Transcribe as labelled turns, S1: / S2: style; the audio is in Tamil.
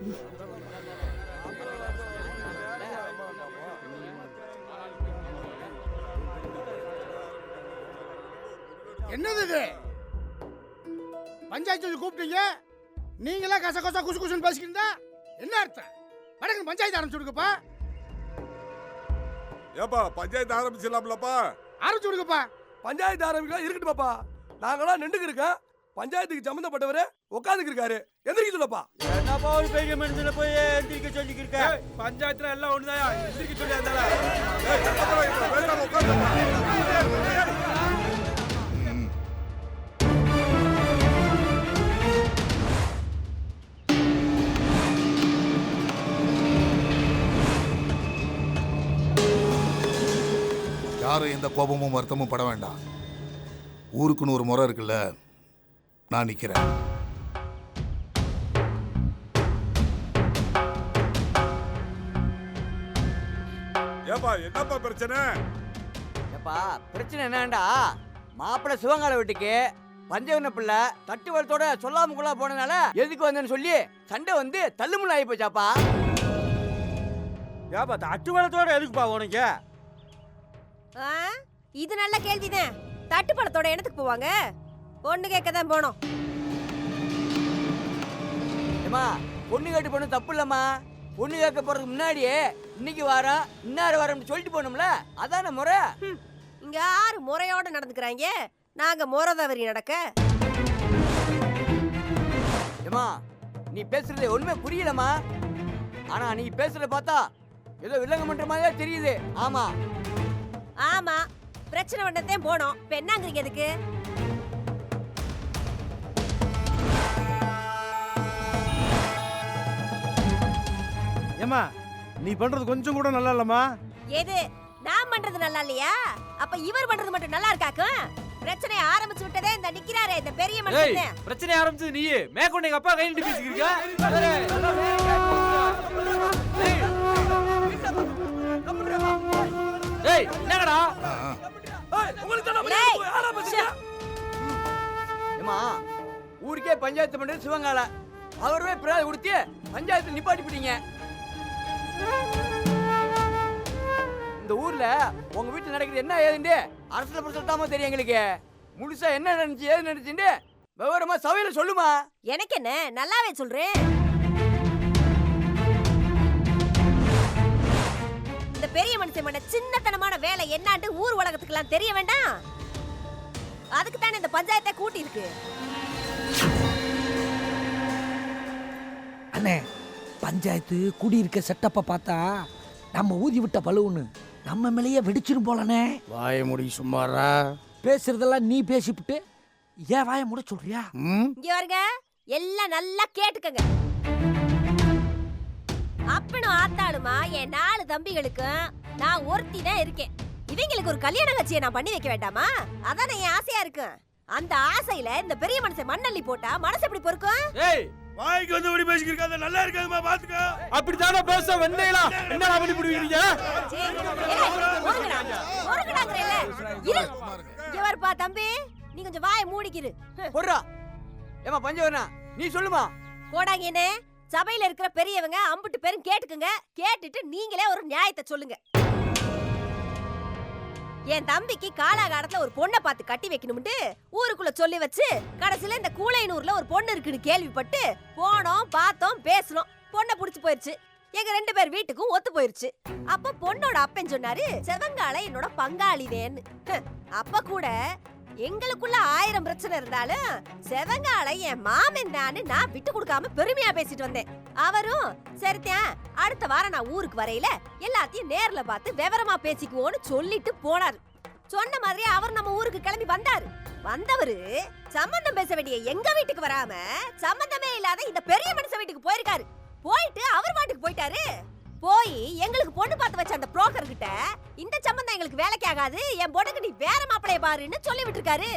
S1: என்னது இது? பஞ்சாயத்து கூப்பிட்டீங்க, நீங்களா கச கச குசு குசுன்னு பேசிக்கிட்டா என்ன அர்த்தம்? வடக்கு பஞ்சாயத்து ஆரம்பிச்சுடுங்கப்பா.
S2: ஏப்பா பஞ்சாயத்து ஆரம்பிச்சிடலாம்லப்பா?
S1: ஆரம்பிச்சு விடுங்கப்பா.
S3: பஞ்சாயத்து ஆரம்பிக்கலாம் இருக்கட்டும் பாப்பா. நாங்களாம் நின்றுக்கு இருக்கோம். பஞ்சாயத்துக்கு சம்பந்தப்பட்டவரு உட்காந்துக்கு இருக்காரு. எந்திரிக்க சொல்லப்பா.
S4: என்னப்பா ஒரு பெரிய மனுஷனை போய் எந்திரிக்க சொல்லிக்கு இருக்க?
S3: பஞ்சாயத்துல எல்லாம் ஒண்ணுதாயா, எந்திரிக்க சொல்லி இருந்தால.
S5: யாரும் எந்த கோபமும் வருத்தமும் பட வேண்டாம். ஊருக்குன்னு ஒரு முறை இருக்குல்ல, நான் நிக்கிறேன்.
S2: ஏப்பா என்னப்பா பிரச்சனை?
S4: ஏப்பா பிரச்சனை என்னண்டா, மாப்பிள்ளை சிவங்கால வீட்டுக்கு பஞ்சவன பிள்ளை தட்டு வரத்தோட சொல்லாம குள்ளா போனனால எதுக்கு வந்தேன்னு சொல்லி சண்டை வந்து தள்ளுமுள்ள ஆகி போச்சாப்பா. ஏப்பா தட்டு வரத்தோட எதுக்குப்பா உனக்கு?
S6: இது நல்ல கேள்விதான். தட்டு பழத்தோட இடத்துக்கு போவாங்க, பொண்ணு கேட்க தான் போனோம்.
S4: ஏமா பொண்ணு கேட்டு போன தப்பு இல்லம்மா. பொண்ணு கேட்க போறதுக்கு முன்னாடியே இன்னைக்கு வாரம் இன்னாரு வாரம்னு சொல்லிட்டு போனோம்ல, அதான முறை.
S6: இங்க யாரு முறையோட நடந்துக்கிறாங்க? நாங்க முறை தவறி நடக்க.
S4: ஏமா நீ பேசுறது ஒண்ணுமே புரியலம்மா. ஆனா நீ பேசுறத பார்த்தா ஏதோ வில்லங்க பண்ற மாதிரியே தெரியுது. ஆமா
S6: ஆமா, பிரச்சனை பண்ணதே போனோம். இப்ப என்னங்கறீங்க எதுக்கு?
S3: ஏமா நீ பண்றது கொஞ்சம் கூட நல்லா இல்லம்மா.
S6: எது நான் பண்றது நல்லா இல்லையா? அப்ப இவர் பண்றது மட்டும் நல்லா இருக்காக்கும்? பிரச்சனை ஆரம்பிச்சு விட்டதே இந்த நிக்கிறாரே இந்த பெரிய மனுஷன்.
S3: பிரச்சனை ஆரம்பிச்சது நீ மேற்கொண்டு எங்க அப்பா கையில பேசிக்கிறீங்க. ஏய் என்னடா?
S4: ஏமா ஊருக்கே பஞ்சாயத்து பண்றது சிவங்கால, அவருமே பிராய கொடுத்து பஞ்சாயத்து நிப்பாட்டி போட்டீங்க. இந்த ஊர்ல உங்க வீட்டுல நடக்குது என்ன ஏதுண்டு அரசுல பிரச்சனை தெரியும் எங்களுக்கு. முழுசா என்ன நடந்துச்சு ஏது நடந்துச்சுன்னு விவரமா சபையில சொல்லுமா.
S6: எனக்கு என்ன, நல்லாவே சொல்றேன். இந்த பெரிய மனுஷன் பண்ண சின்னத்தனமான வேலை என்னான்னு ஊர் உலகத்துக்குலாம் தெரிய வேண்டாம். அதுக்கு தானே இந்த பஞ்சாயத்தை கூட்டி இருக்கு.
S7: அண்ணே, பஞ்சாயத்து குடியிருக்க செட்டப்ப பார்த்தா நம்ம ஊதி விட்ட பலூன்னு நம்ம மேலேயே வெடிச்சிரும் போலனே.
S1: வாய முடி சும்மாரா.
S7: பேசுறதெல்லாம் நீ பேசிவிட்டு ஏன் வாய முட சொல்றியா?
S6: இங்க வருங்க, எல்லாம் நல்லா கேட்டுக்கங்க. அப்பனும் ஆத்தாளுமா என் 4 தம்பிகளுக்கும் நான் ஒருத்தி தான் இருக்கேன். இவங்களுக்கு ஒரு கல்யாண கட்சியை நான் பண்ணி வைக்க வேண்டாமா? அதானே என் ஆசையா இருக்கு. அந்த ஆசையில இந்த பெரிய மனுஷன் மண்ணள்ளி போட்டா மனசு எப்படி பொறுக்கும்?
S3: ஏய் வாய்க்கு வந்து ஓடி பேசிக்கிறீங்க, நல்லா இருக்காதுமா பாத்துக்க. அப்படிதானே பேச வெண்ணையில என்னடா பண்ணி புடிவீங்க?
S6: இவர்ப்பா தம்பி, நீ கொஞ்சம் வாயை மூடிக்கிரு.
S4: போடுறா. ஏமா பஞ்சவனா நீ சொல்லுமா.
S6: போடாங்கன்னு சபையில இருக்கிற பெரியவங்க அம்புட்டு பேரும் கேட்டுக்குங்க. கேட்டுட்டு நீங்களே ஒரு நியாயத்தை சொல்லுங்க. என் தம்பிக்கு காலாகாலத்துல ஒரு பொண்ணை பார்த்து கட்டி வைக்கணும்னு ஊருக்குள்ள சொல்லி வச்சு கடைசியில இந்த கூளையனூர்ல ஒரு பொண்ணு இருக்குன்னு கேள்விப்பட்டு போனோம், பார்த்தோம், பேசணும். பொண்ணை புடிச்சு போயிருச்சு. எங்க 2 பேர் வீட்டுக்கும் ஒத்து போயிருச்சு. அப்ப பொண்ணோட அப்பன் சொன்னாரு, செவங்கால என்னோட பங்காளிதேன்னு. அப்ப கூட எங்களுக்குள்ள 1000 பிரச்சனை இருந்தாலும் செவங்கால என் மாமன் தான்னு நான் விட்டு கொடுக்காம பெருமையா பேசிட்டு வந்தேன். அவரும் சரிதான், அடுத்த வாரம் நான் ஊருக்கு வரையில எல்லாத்தையும் நேர்ல பார்த்து விவரமா பேசிக்குவோன்னு சொல்லிட்டு போனாரு. சொன்ன மாதிரி அவர் நம்ம ஊருக்கு கிளம்பி வந்தாரு. வந்தவரு சம்பந்தம் பேச வேண்டிய எங்க வீட்டுக்கு வராம சம்பந்தமே இல்லாத இந்த பெரிய மனுஷன் வீட்டுக்கு போயிருக்காரு. போயிட்டு அவர் பாட்டுக்கு போயிட்டாரு. போய் எங்களுக்கு பொண்ணு பார்த்து வச்ச அந்த புரோக்கர் கிட்ட இந்த சம்பந்தம் எங்களுக்கு வேலைக்கு ஆகாது, என் பொண்ணுக்கு நீ வேற மாப்பிளைய பாருன்னு சொல்லி விட்டுருக்காரு.